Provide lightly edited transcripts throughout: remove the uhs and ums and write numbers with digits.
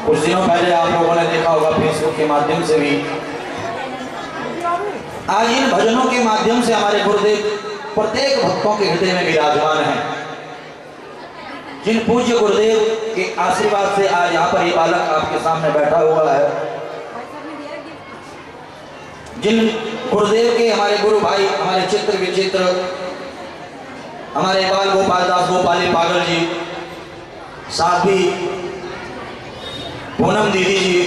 कुछ दिनों पहले आप लोगों ने देखा होगा फेसबुक के माध्यम से भी, आज इन भजनों के माध्यम से हमारे गुरुदेव प्रत्येक भक्तों के हृदय में विराजमान हैं। जिन पूज्य गुरुदेव के आशीर्वाद से आज यहाँ पर ये बालक आपके सामने बैठा हुआ है, जिन गुरुदेव के हमारे गुरु भाई, हमारे चित्र विचित्र, हमारे बाल गोपाल दास गोपाली पागल जी, साध्वी पूनम दीदी जी,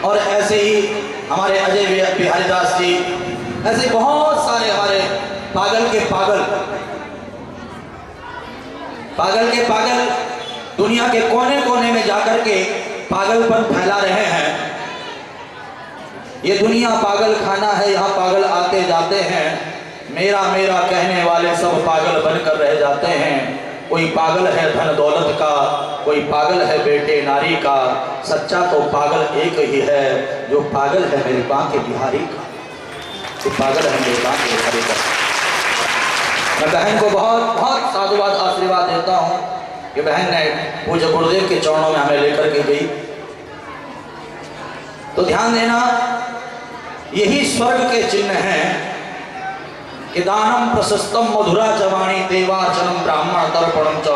और ऐसे ही हमारे अजय बिहारी दास जी, ऐसे बहुत सारे हमारे पागल के पागल दुनिया के कोने कोने में जाकर के पागलपन फैला रहे हैं। ये दुनिया पागल खाना है, यहाँ पागल आते जाते हैं। मेरा मेरा कहने वाले सब पागल बनकर रह जाते हैं। कोई पागल है धन दौलत का, कोई पागल है बेटे नारी का, सच्चा तो पागल एक ही है, जो पागल है मेरे बांके बिहारी का, जो पागल है मेरे बांके बिहारी का। मैं बहन को बहुत बहुत साधुवाद आशीर्वाद देता हूँ कि बहन ने पूज्य गुरुदेव के चरणों में हमें लेकर के गई। तो ध्यान देना, यही स्वर्ग के चिन्ह हैं कि दानम प्रशस्तम मधुरा चवाणी देवाचनम ब्राह्मण तर्पणम च।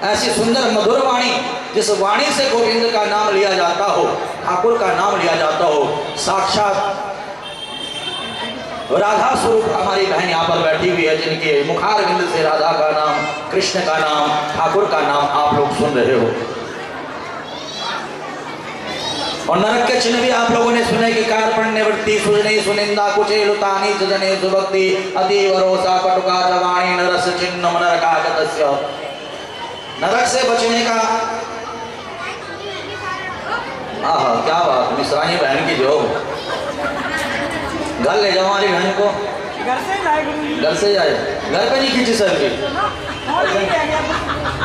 ऐसी सुंदर मधुर वाणी, जिस वाणी से गोविंद का नाम लिया जाता हो, ठाकुर का नाम लिया जाता हो, साक्षात राधा स्वरूप हमारी बहन यहाँ पर बैठी हुई है, जिनके मुखार बिंद से राधा का नाम, कृष्ण का नाम, ठाकुर का नाम आप लोग सुन रहे हो। और नरक के चिन्ह भी आप लोगों ने सुने कि कार्पण्य निवृत्ति सुजने सुनिंदा कुचेलुतानी जने सुभक्ति अतीव रोसा कटुका जवाणी नरस चिन्ह नरकागतस्य। नरक से बचने का आहा क्या बात, मिश्रानी बहन की जो घर ले जाओ हमारी बहन को, घर से जाए, घर पे नहीं खींची सर की,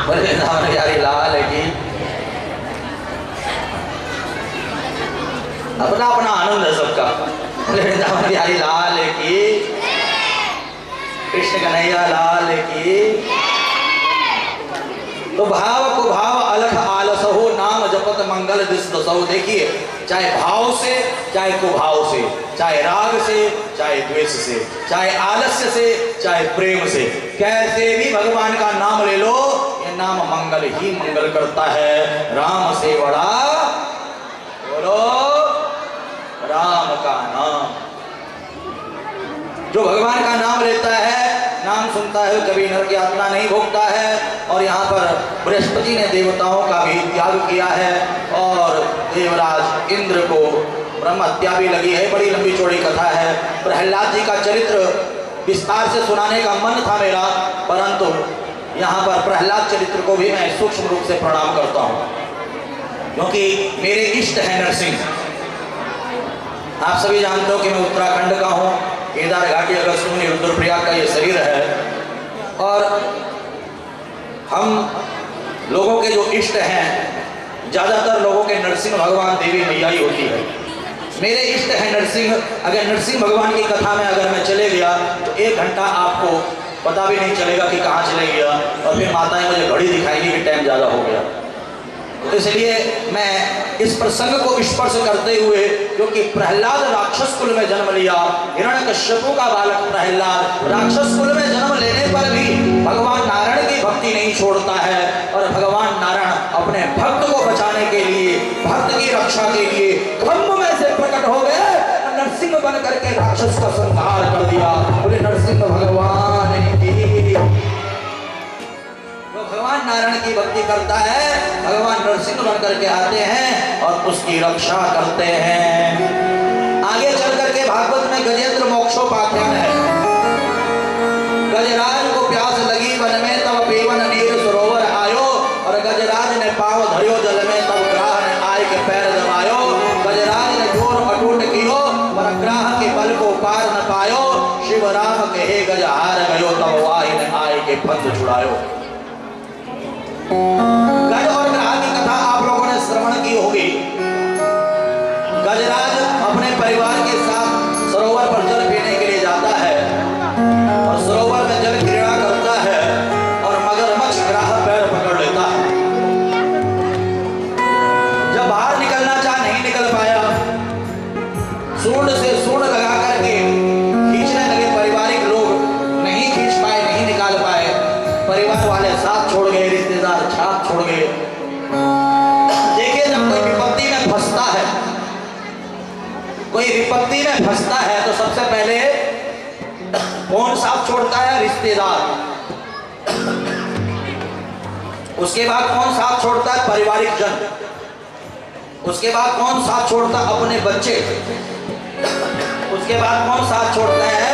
बड़े नाम यारी लाल है की अपना अपना आनंद है सबका। वृंदावन बिहारी लाल की, कृष्ण कन्हैया लाल की। तो भाव को भाव अलख आलस हो, नाम जपत मंगल दिस दसो। देखिए, चाहे भाव से, चाहे कुभाव से, चाहे राग से, चाहे द्वेष से, चाहे आलस्य से, चाहे प्रेम से, कैसे भी भगवान का नाम ले लो, ये नाम मंगल ही मंगल करता है। राम से बड़ा बोलो राम का नाम। जो भगवान का नाम लेता है, नाम सुनता है, कभी नरक की यातना नहीं भोगता है। और यहाँ पर बृहस्पति ने देवताओं का भी त्याग किया है और देवराज इंद्र को ब्रह्म हत्या भी लगी है। बड़ी लंबी चौड़ी कथा है। प्रहलाद जी का चरित्र विस्तार से सुनाने का मन था मेरा, परंतु यहाँ पर प्रहलाद चरित्र को भी मैं सूक्ष्म रूप से प्रणाम करता हूँ, क्योंकि मेरे इष्ट है नरसिंह। आप सभी जानते हो कि मैं उत्तराखंड का हूँ। केदार घाटी अगस्त्यमुनि रुद्रप्रयाग का ये शरीर है, और हम लोगों के जो इष्ट हैं, ज़्यादातर लोगों के नरसिंह भगवान देवी मैया ही होती है। मेरे इष्ट है नरसिंह। अगर नरसिंह भगवान की कथा में अगर मैं चले गया तो 1 घंटा आपको पता भी नहीं चलेगा कि कहाँ चले गया, और फिर माताएं मुझे घड़ी दिखाएंगी कि टाइम ज़्यादा हो गया। तो इसलिए मैं इस प्रसंग को स्पर्श करते हुए, क्योंकि प्रहलाद राक्षस कुल में जन्म लिया, हिरण्यकश्यपु का बालक प्रहलाद राक्षस कुल में जन्म लेने पर भी भगवान नारायण की भक्ति नहीं छोड़ता है। और भगवान नारायण अपने भक्त को बचाने के लिए, भक्त की रक्षा के लिए खम्भ में से प्रकट हो गए, नरसिंह बन करके राक्षस का संहार कर दिया। बोले नरसिंह भगवान की। भगवान नारायण की भक्ति करता है, भगवान नरसिंह बन करके आते हैं और उसकी रक्षा करते हैं। आगे चल करके भागवत में गजेंद्र मोक्षोपाख्यान है। गजराज को प्यास लगी वन में, तब पीवन नीर सरोवर आयो, और गजराज ने पांव धरियो जल में, तब ग्राह ने आय के पैर दबायो। गजराज ने जोर अटूट कियो, पर ग्राह के बल को पार न पायो। शिव राम कहे गज हार गयो, तब वाहि ने आय के फंद छुड़ायो। गज और ग्राह की कथा आप लोगों ने श्रवण की होगी। गजराज अपने परिवार के साथ सरोवर पर जल पीने के लिए जाता है, और सरोवर में जल क्रीड़ा करता है, और मगरमच्छ ग्राह पैर पकड़ लेता है। जब सूंड से सूंड लगा करके खींचने लगे। पारिवारिक लोग नहीं खींच पाए, नहीं निकाल पाए। परिवार वाले साथ छोड़ गए, रिश्तेदार साथ छोड़ गए। देखिए, जब कोई विपत्ति में फंसता है, कोई विपत्ति में फंसता है तो सबसे पहले कौन साथ छोड़ता है? रिश्तेदार। उसके बाद कौन साथ छोड़ता है? पारिवारिक जन। उसके बाद कौन साथ छोड़ता है? अपने बच्चे। उसके बाद कौन साथ छोड़ता है?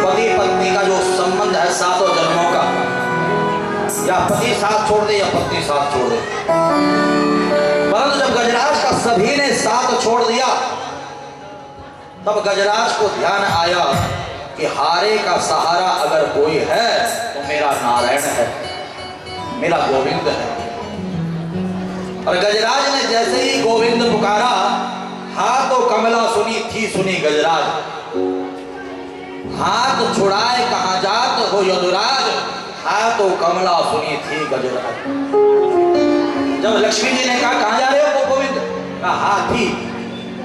पति पत्नी का जो संबंध है सातों जन्मों का, या पति साथ छोड़ दे या पत्नी साथ छोड़ दे। परंतु जब गजराज का सभी ने साथ छोड़ दिया, तब गजराज को ध्यान आया कि हारे का सहारा अगर कोई है तो मेरा नारायण है, मेरा गोविंद है। और गजराज ने जैसे ही गोविंद पुकारा, हाथ तो कमला सुनी थी सुनी गजराज, हाथ छुड़ाए कहां जात हो यदुराज, हाथ तो कमला सुनी थी गजराज। जब लक्ष्मी जी ने कहा कहां जा रहे हो गोविंद, कहा हाथी।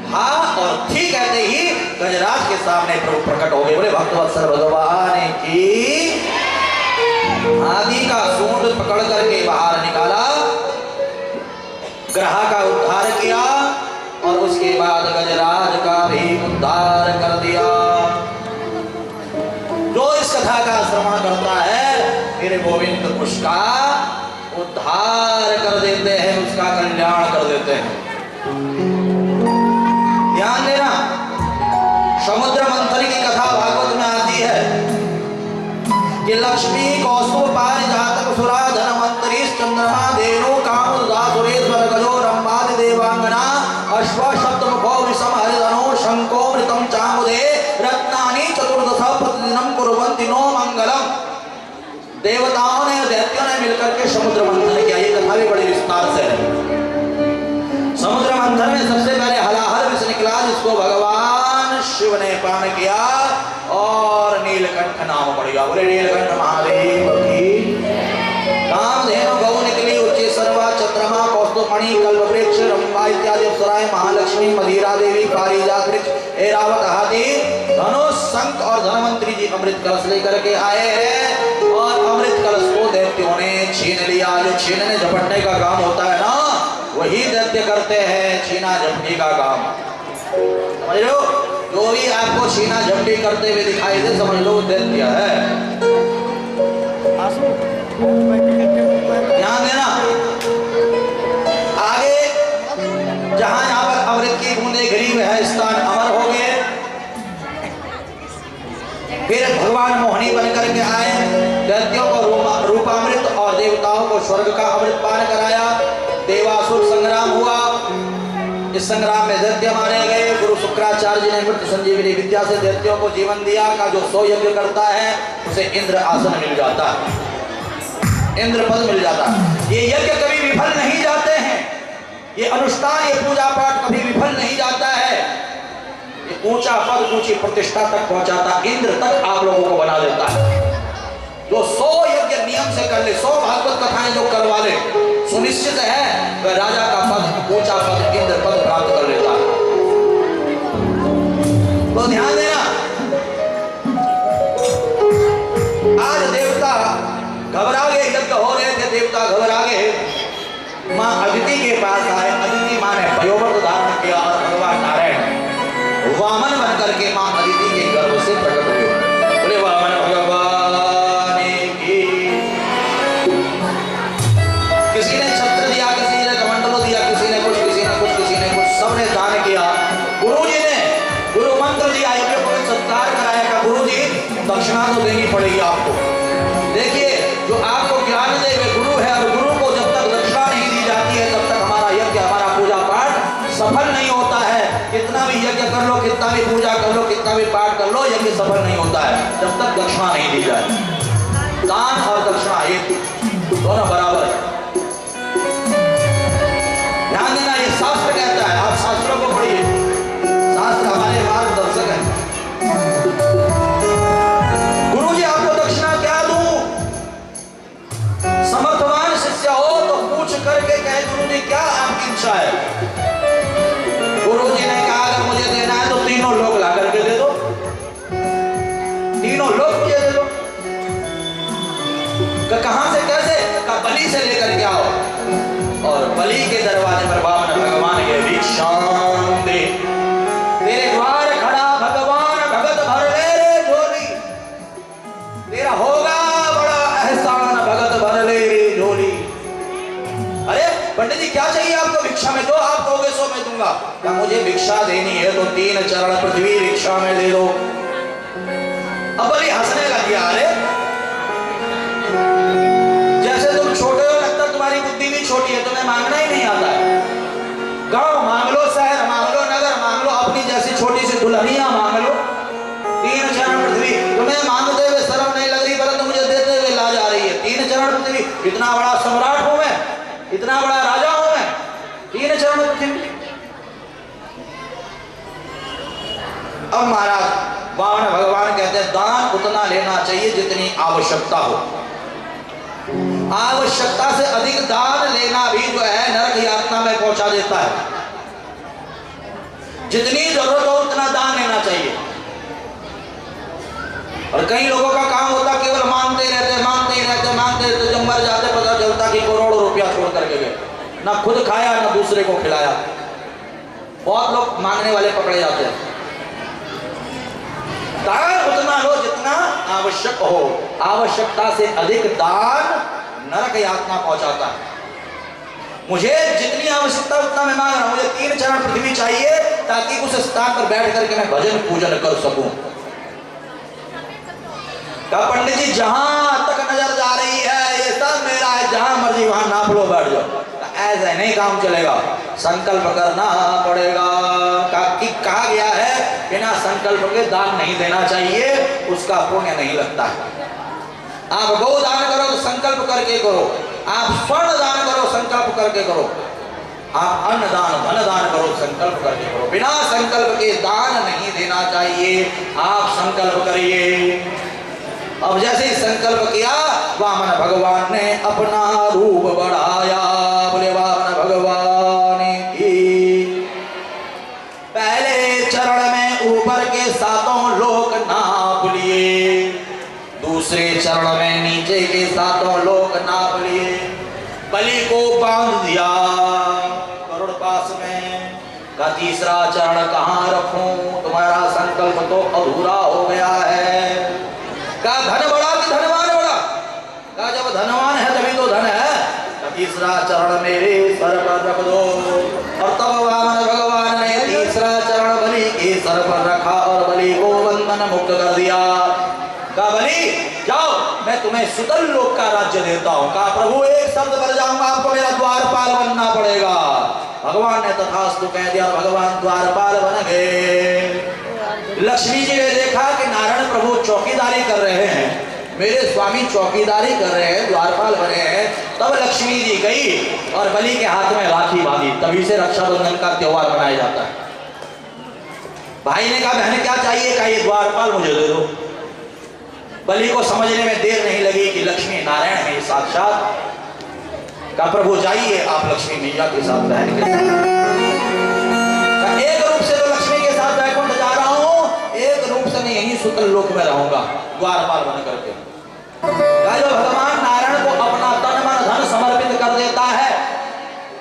हाँ और थी कहते ही गजराज के सामने प्रभु प्रकट हो गए। बोले भक्तवत्सल भगवान की। हाथी का सूंड पकड़ करके बाहर निकाला, ग्रह का उद्धार किया और उसके बाद गजराज का भी उद्धार कर दिया। जो इस कथा का श्रवण करता है, मेरे गोविंद उसका उद्धार कर देते हैं, उसका कल्याण कर देते हैं। ध्यान देना, समुद्र मंथन की कथा भागवत में आती है कि लक्ष्मी कौस्तुभ पारिजातक सुरा धनवंतरी चंद्रमा धेनु कामुदासुरेश्वर गजो रंभादि देवांगना अश्व सप्तमुखो विषम हरिधनो शंको मृतम चामुदे रत्नानि चतुर्दश प्रतिदिनम कुर्वन्ति नो मंगलम। देवताओं ने दैत्यों ने मिलकर के समुद्र मंथन किया। ये कथा भी बड़ी विस्तार से है। समुद्र मंथन में सबसे पहले हलाहल विष निकला, जिसको भगवान शिव ने पान किया और नीलकंठ नाम पड़ गया। बोले नीलकंठ महादेव की। कामधेनु गौ निकली, उच्च सर्वा चंद्रमा कौस्तुभमणि कल्पवृक्ष रंभा इत्यादि अप्सराएं, महालक्ष्मी मदिरा देवी पारिजात वृक्ष ऐरावत हाथी धनुष शंख और धनवंतरी जी अमृत कलश लेकर के आए हैं और अमृत कलश को दैत्यों ने छीन लिया। जो छीनने झपटने का काम होता है ना, वही दैत्य करते हैं, छीना झपटी का काम। समझ लो, जो भी आपको छीना झपटी करते हुए दिखाई दे, समझ लो दैत्य है। ध्यान देना, आगे जहां जहां पर अमृत की बूंदे गिरी हुई है, स्थान अमर हो गए। फिर भगवान मोहिनी बनकर के आए, दैत्यों को रूपामृत और देवताओं को स्वर्ग का अमृत पान कराया। देवासुर संग्राम हुआ। इस संग्राम में दैत्य मारे गए। गुरु शुक्राचार्य जी ने मृत्यु संजीवनी विद्या से दैत्यों को जीवन दिया। का जो 100 यज्ञ करता है उसे इंद्र आसन मिल जाता है, इंद्र पद मिल जाता है। ये यज्ञ कभी विफल नहीं जाते हैं, ये अनुष्ठान, ये पूजा पाठ कभी विफल नहीं जाता है। ये ऊंचा पद, ऊंची प्रतिष्ठा तक पहुंचाता, इंद्र तक आप लोगों को बना देता है। जो 100 यज्ञ नियम से कर ले, 100 भागवत कथाएं जो करवा ले, सुनिश्चित है वह राजा का पद, ऊंचा पद, इंद्र पद प्राप्त कर लेता है। तो ध्यान देना, आज देवता घबरा गए, यज्ञ हो रहे थे, देवता घबरा गए। मां अदिति के पास आए। अदिति मां ने पयोव्रत धारण किया और भगवान नारायण वामन बन करके मां अदिति के गर्भ से प्रकट हुए। बोले वामन भगवान की। किसी ने छत्र दिया, किसी ने कमंडलों दिया, किसी ने कुछ, किसी ने कुछ, किसी ने कुछ, सबने दान किया। गुरुजी ने गुरु मंत्र दिया, यज्ञ को सत्कार कराया। का गुरुजी दक्षिणा तो देनी पड़ेगी आपको। देखिए, जो आपको ज्ञान दे वे गुरु है, और गुरु को जब तक दक्षिणा नहीं दी जाती है, तब तक हमारा यज्ञ, हमारा पूजा पाठ सफल नहीं होता है। कितना भी यज्ञ कर लो, कितना भी पूजा कर लो, कितना भी पाठ कर लो, यज्ञ सफल नहीं होता है जब तक दक्षिणा नहीं दी जाए। दान और दक्षिणा ये दोनों बराबर है। ध्यान देना, ये शास्त्र कहता है। आप शास्त्रों को पढ़िए, शास्त्र हमारे मार्गदर्शक है। गुरुजी आपको दक्षिणा क्या दूं? समर्थवान शिष्य हो तो पूछ करके कहे गुरुजी क्या आपकी इच्छा है। गुरुजी ने कहा अगर मुझे पंडित जी क्या चाहिए आपको भिक्षा में? दो, आप दोगे सो मैं दूंगा। क्या मुझे भिक्षा देनी है तो 3 चरण पृथ्वी भिक्षा में दे दो। अब बलि हंसने लग गया, अरे जैसे तुम छोटे हो, लगता तुम्हारी बुद्धि भी छोटी है, तुम्हें मांगना ही नहीं आता है। गांव मांग लो, शहर मांग लो, नगर मांग लो, अपनी जैसी छोटी सी दुल्हनिया मांग लो, 3 चरण पृथ्वी। तुम्हें मांगते हुए शर्म नहीं लग रही, परंतु मुझे देते हुए लाज आ रही है। 3 चरण पृथ्वी, इतना बड़ा सम्राट हूं मैं, इतना बड़ा राजा हूं मैं, 3 चरण पृथ्वी। अब महाराज वामन भगवान कहते हैं दान उतना लेना चाहिए जितनी आवश्यकता हो। आवश्यकता से अधिक दान लेना भी जो है नरक यातना में पहुंचा देता है। जितनी जरूरत हो उतना दान लेना चाहिए। और कई लोगों का काम होता केवल मांगते ही रहते, मांगते ही रहते, मांगते रहते, जब मर जाते पता चलता कि करोड़ों रुपया छोड़ करके गए, ना खुद खाया ना दूसरे को खिलाया। बहुत लोग मांगने वाले पकड़े जाते हैं। दान उतना लो जितना आवश्यक हो, आवश्यकता से अधिक दान नरक यातना पहुंचाता है। मुझे जितनी आवश्यकता उतना मैं मांग रहा हूं, मुझे 3 चरण पृथ्वी चाहिए ताकि उस स्थान पर बैठ करके मैं भजन पूजन कर सकूं। कहा पंडित जी जहां तक नजर जा रही है ये सब मेरा है, जहां मर्जी वहां नाप लो, बैठ जाओ। ऐसे नहीं काम चलेगा, संकल्प करना पड़ेगा। कहा गया है बिना संकल्प के दान नहीं देना चाहिए, उसका पुण्य नहीं लगता है। आप गौ दान करो तो संकल्प करके करो, आप स्वर्ण दान करो संकल्प करके करो, आप अन्न दान धन दान करो संकल्प करके करो। बिना संकल्प के दान नहीं देना चाहिए, आप संकल्प करिए। अब जैसे ही संकल्प किया वामन भगवान ने अपना रूप बढ़ाया। बोले वामन भगवान की। पहले चरण में ऊपर के 7 लोक नाप लिए, दूसरे चरण में नीचे के 7 लोक नाप लिए। बलि को बांध दिया गरुड़ पास में। का तीसरा चरण कहाँ रखूं, तुम्हारा संकल्प तो अधूरा हो गया है। का धन बड़ा कि धनवान बड़ा? का जब धनवान है तभी तो धन है। तीसरा चरण मेरे सर पर रख दो। और तब वामन भगवान ने तीसरा चरण बलि के सर पर रखा और बलि को बंधन मुक्त कर दिया। कहा बलि जाओ, मैं तुम्हें सुतल लोक का राज्य देता हूं। कहा प्रभु एक शब्द पर जाऊंगा, आपको मेरा द्वारपाल बनना पड़ेगा। भगवान ने तथास्तु कह दिया, भगवान द्वारपाल बन गए। लक्ष्मी जी ने देखा कि नारायण प्रभु चौकीदारी कर रहे हैं, मेरे स्वामी चौकीदारी कर रहे हैं, द्वारपाल बने हैं। तब लक्ष्मी जी गई और बलि के हाथ में राखी बांधी। तभी से रक्षाबंधन का त्योहार मनाया जाता है। भाई ने कहा बहन क्या चाहिए? कहा ये द्वारपाल मुझे दे दो। बलि को समझने में देर नहीं लगी कि लक्ष्मी नारायण है साक्षात। कहा प्रभु जाइए आप लक्ष्मी मैया के साथ बहन के साथ। एक रूप से तो लक्ष्मी के साथ वैकुंठ जा रहा हूं, एक रूप से मैं यहीं सुतल लोक में रहूंगा द्वारपाल बन करके। जो भगवान नारायण को अपना तन मन धन समर्पित कर देता है,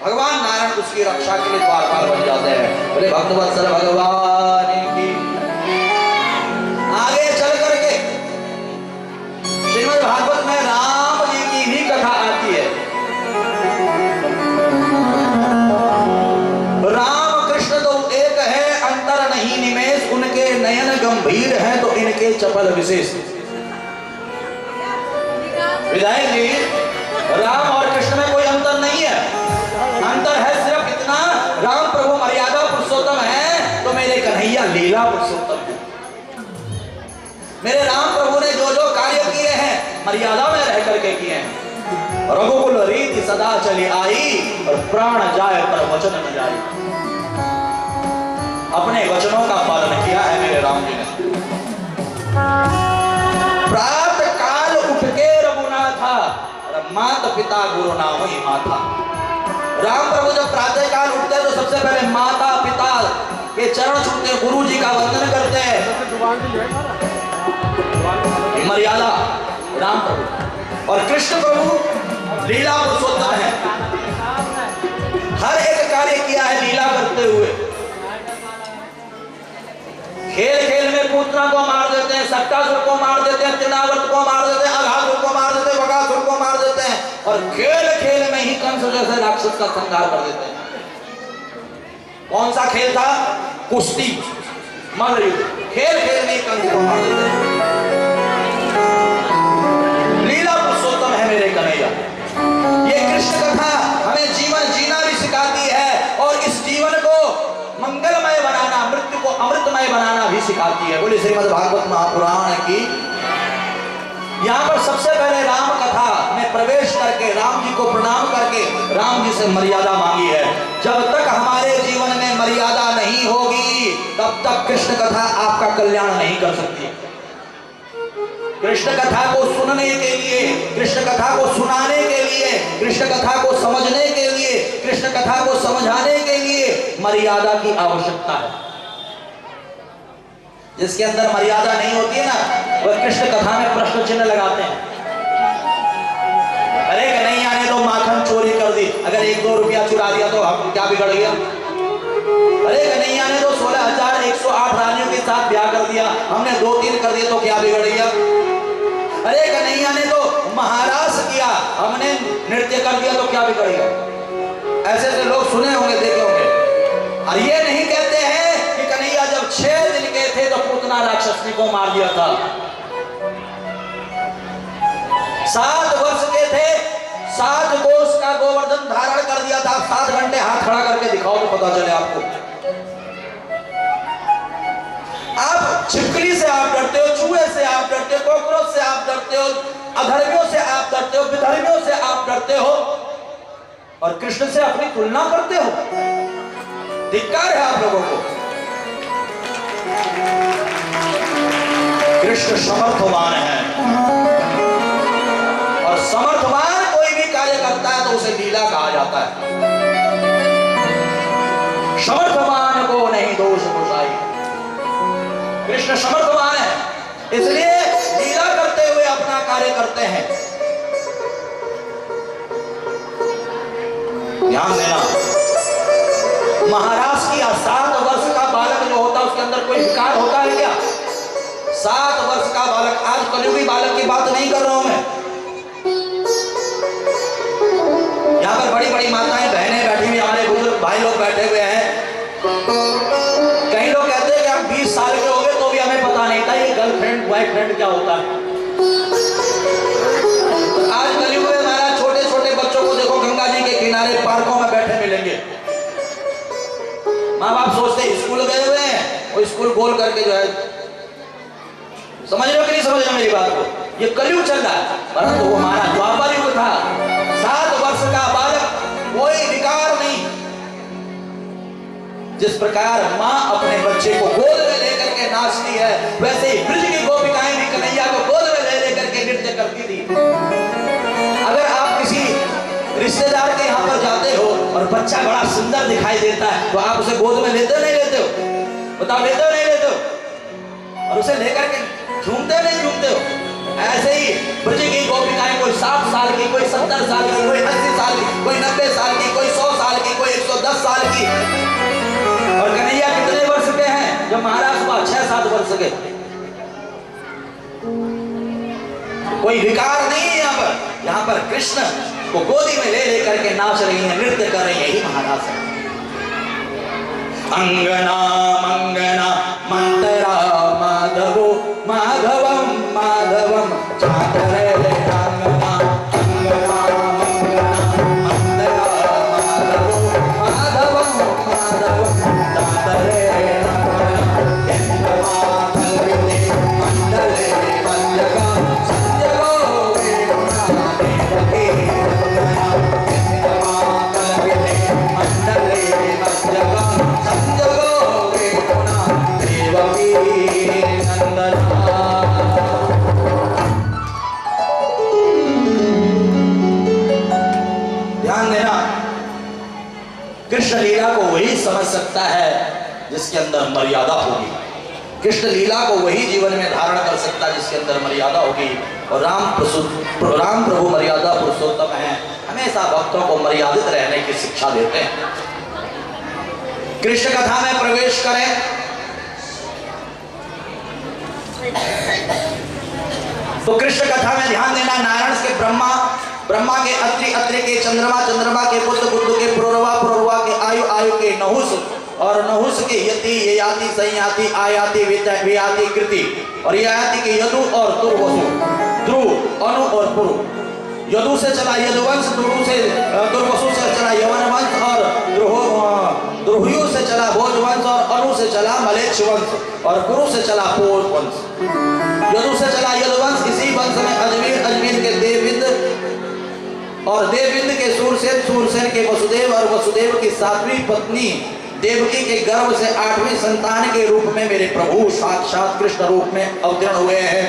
भगवान नारायण उसकी रक्षा के लिए द्वारपाल बन जाते हैं। बोले भक्तवत्सल भगवान की। आगे चल करके श्रीमद् भागवत में राम जी की भी कथा आती है। राम कृष्ण तो एक है, अंतर नहीं निमेष, उनके नयन गंभीर हैं तो इनके चपल विशेष। विधायक जी राम और कृष्ण में कोई अंतर नहीं है। अंतर है सिर्फ इतना, राम प्रभु मर्यादा पुरुषोत्तम है तो मेरे कन्हैया लीला पुरुषोत्तम है। मेरे राम प्रभु ने जो जो कार्य किए हैं मर्यादा में रह करके किए हैं। रघुकुल रीति सदा चली आई और प्राण जाए पर वचन न जाए। अपने वचनों का पालन किया है मेरे राम जी ने। प्रातः काल उठ के रघुनाथा, माता पिता गुरु नाम ही माता। राम प्रभु जब प्रातः काल उठते तो सबसे पहले माता पिता के चरण छूते, गुरु जी का वंदन करते हैं। मर्यादा राम प्रभु। और कृष्ण प्रभु लीला पुरुषोत्तम है, हर एक कार्य किया है लीला करते हुए। खेल खेल में पूतना को मार देते हैं, सट्टासुर को मार देते हैं, तृणावर्त को मार देते हैं, अघासुर को मार देते हैं, बकासुर को मार देते हैं। और खेल खेल में ही कंस जैसे राक्षस का संहार कर देते हैं। कौन सा खेल था? कुश्ती, मल्लयुद्ध। खेल खेल में ही कंस को मार देते हैं। लीला पुरुषोत्तम है मेरे कन्हैया। ये कृष्ण कथा हमें जीवन जीना भी सिखाती है और इस जीवन को मंगलमय बनाना, मृत्यु को अमृतमय बनाना भी सिखाती है। बोले श्रीमद् भागवत महापुराण की। यहाँ पर सबसे पहले राम कथा में प्रवेश करके राम जी को प्रणाम करके राम जी से मर्यादा मांगी है। जब तक हमारे जीवन में मर्यादा नहीं होगी तब तक कृष्ण कथा आपका कल्याण नहीं कर सकती। कृष्ण कथा को सुनने के लिए, कृष्ण कथा को सुनाने के लिए, कृष्ण कथा को समझने के लिए, कृष्ण कथा को समझाने के लिए मर्यादा की आवश्यकता है। जिसके अंदर मर्यादा नहीं होती है ना, वह कृष्ण कथा में प्रश्न चिन्ह लगाते हैं। अरे कन्हैया ने तो माखन चोरी कर दी, अगर 1-2 रुपया चुरा दिया तो हम क्या बिगड़ गया? अरे कन्हैया ने तो 16,108 रानियों के साथ ब्याह कर दिया, हमने 2-3 कर दिए तो क्या बिगड़ गया? अरे कन्हैया ने तो महारास किया, हमने नृत्य कर दिया तो क्या बिगड़ गया? ऐसे ऐसे लोग सुने होंगे, देखे होंगे। और ये नहीं कहते हैं कि कन्हैया जब 6 दिन के थे तो पूतना राक्षसनी को मार दिया था। 7 वर्ष के थे, 7 कोस का गोवर्धन धारण कर दिया था। 7 घंटे हाथ खड़ा करके दिखाओ तो पता चले आपको। आप छिपकली से आप डरते हो, चूहे से आप डरते हो, कॉकरोच से आप डरते हो, अधर्मियों से आप डरते हो, विधर्मियों से आप डरते हो और कृष्ण से अपनी तुलना करते हो। धिक्कार है आप लोगों को। कृष्ण समर्थवान है और समर्थवान कोई भी कार्य करता है तो उसे लीला कहा जाता है। समर्थवान को नहीं दोष बुझाई। कृष्ण समर्थवान है, इसलिए लीला करते हुए अपना कार्य करते हैं। ध्यान देना, महाराज की 7 वर्ष का बालक जो होता है उसके अंदर कोई विकार होता है क्या? 7 वर्ष का बालक, आज कलयुगी बालक की बात नहीं कर रहा हूं मैं। यहाँ पर बड़ी बड़ी माताएं बहनें बैठी हुई, हमारे बुजुर्ग भाई लोग बैठे हुए हैं। कई लोग कहते हैं कि हम 20 साल के हो गए तो भी हमें पता नहीं था ये गर्लफ्रेंड बॉयफ्रेंड क्या होता है। आज कलयुग में हमारा छोटे छोटे बच्चों को देखो, गंगा जी के किनारे पार्कों में बैठे मिलेंगे। माँ बाप सोचते स्कूल गए हुए हैं, वो स्कूल बोल करके जो है, समझ रहे हो कि नहीं समझ रहे मेरी बात को? ये कलयुग चल रहा है, परंतु वो हमारा द्वापर युग था। 7 वर्ष का बालक, कोई विकार नहीं। जिस प्रकार माँ अपने बच्चे को गोद में लेकर के नाचती है, वैसे ही ब्रज की गोपिकाएं भी कन्हैया को गोद में ले लेकर के नृत्य करती थी। अगर आप किसी रिश्तेदार के यहाँ पर जाते हो और बच्चा बड़ा सुंदर दिखाई देता है तो आप उसे गोद में लेते हो नहीं लेते हो? बताओ, लेते हो नहीं लेते हो? और उसे लेकर के झूमते नहीं झूमते हो? ऐसे ही ब्रज की गोपिकाएं, कोई 60 साल की, कोई 70 साल की, कोई 80 साल की, कोई 90 साल की, कोई 100 साल की, कोई 110 साल की। और कन्हैया कितने वर्ष के हैं? जब महाराज हुआ 6-7 वर्ष के। कोई विकार नहीं है यहाँ पर। यहाँ पर कृष्ण को गोदी में ले लेकर के नाच रही है, नृत्य कर रही है, यही महाराज है। अंगना मंगना मंतरा माधवो माधवम माधवम चातरे अंगना अंगना मंगना मंतरा माधवो माधवम माधवम चातरे मंडले मंजगा संजगो मंडले मंजगा संजगो ध्यान देना, कृष्ण लीला को वही समझ सकता है जिसके अंदर मर्यादा होगी। कृष्ण लीला को वही जीवन में धारण कर सकता है जिसके अंदर मर्यादा होगी। और राम प्रभु मर्यादा पुरुषोत्तम है, हमेशा भक्तों को मर्यादित रहने की शिक्षा देते हैं। कृष्ण कथा में प्रवेश करें तो कृष्ण कथा में ध्यान देना, नारायण से ब्रह्मा ब्रह्मा के अत्रि, अत्रि के चंद्रमा, चंद्रमा के बुध, बुध के पुरुरवा, पुरुरवा के आयु, आयु के नहुस और नहुस के यति, ययाति, संयाति, आयाति, वियाति, कृति और ययाति के यदु और दुर्वसु, ध्रुव, अनु और पुरु। यदु से चला यदुवंश, दुर्वसु से चला यवन वंश और द्रुहयु से चला भोज वंश और अनु से चला मलेच्छ वंश और पुरु से चला पोष वंश। यदु से चला यदुवंश, इसी वंश में अजमेर, अजमेर के देवविंद और देवविंद के सूरसेन, सूरसेन के वसुदेव और वसुदेव की 7वीं पत्नी देवकी के गर्भ से 8वीं संतान के रूप में मेरे प्रभु साक्षात कृष्ण रूप में अवतरण हुए हैं।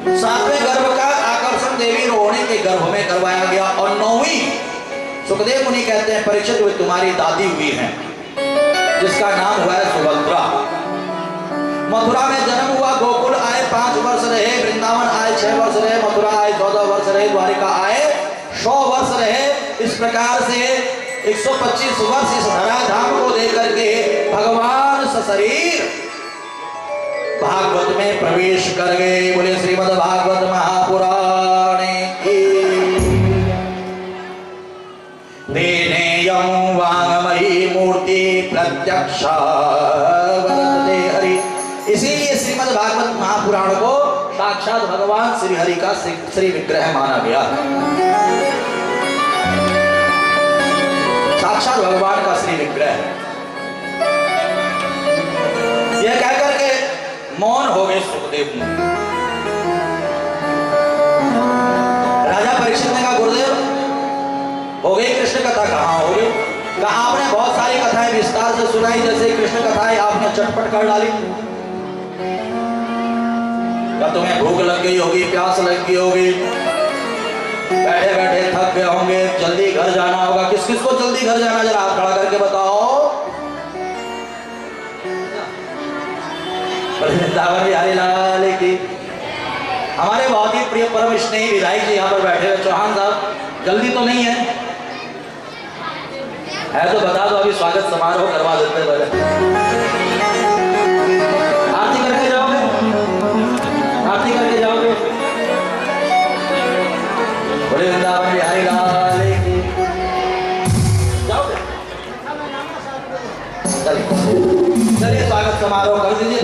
7वें गर्भ का आकर्षण देवी रोहिणी के गर्भ में करवाया गया और 9वीं सुखदेव मुनि कहते हैं परीक्षित हुए तुम्हारी दादी हुई है, जिसका नाम हुआ है सुभद्रा। मथुरा में जन्म हुआ, गोकुल आए 5 वर्ष रहे, वृंदावन आए 6 वर्ष रहे, मथुरा आए 14 वर्ष रहे, द्वारिका आए 100 वर्ष रहे। इस प्रकार से 125 वर्ष इस धराधाम को देकर के भगवान सशरीर भागवत में प्रवेश कर गए। बोले श्रीमद् भागवत महापुराण की। देनेयं वाङ्मयी मूर्ति प्रत्यक्षा वदते हरि। इसीलिए श्रीमद् भागवत महापुराण को साक्षात भगवान श्री हरि का श्री विग्रह माना गया। साक्षात भगवान का श्री विग्रह। यह कहकर के मौन हो गए सुखदेव मुनि। राजा परीक्षित ने कहा गुरुदेव हो गई कृष्ण कथा, कहाँ हो गई? कहा आपने बहुत सारी कथाएं विस्तार से सुनाई, जैसे कृष्ण कथाएं आपने चटपट कर डाली। क्या तुम्हें भूख लग गई होगी, प्यास लग गई होगी, बैठे बैठे थक गए होंगे, जल्दी घर जाना होगा। किस किस को जल्दी घर जाना, जरा हाथ खड़ा करके बताओ। बिहारी लाल की। हमारे बहुत ही प्रिय परम स्नेही विधायक जी यहाँ पर बैठे हुए। चौहान साहब जल्दी तो नहीं है तो बता दो, अभी स्वागत समारोह करवा देते हैं। आरती करके जाओगे, आरती करके जाओगे। बोले वृंदावन बिहारी लाल की। जाओगे, चलिए स्वागत समारोह कर दीजिए।